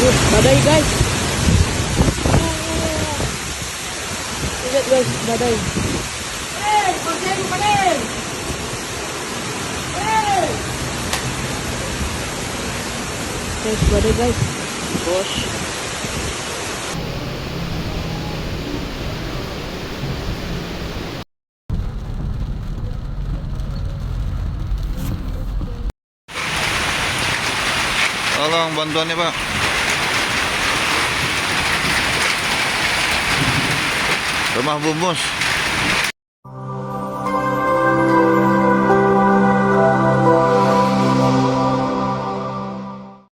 Badai guys. Lihat guys, badai. Guys, badai guys. Bos. Tolong bantuannya Pak. Rumah Bumus.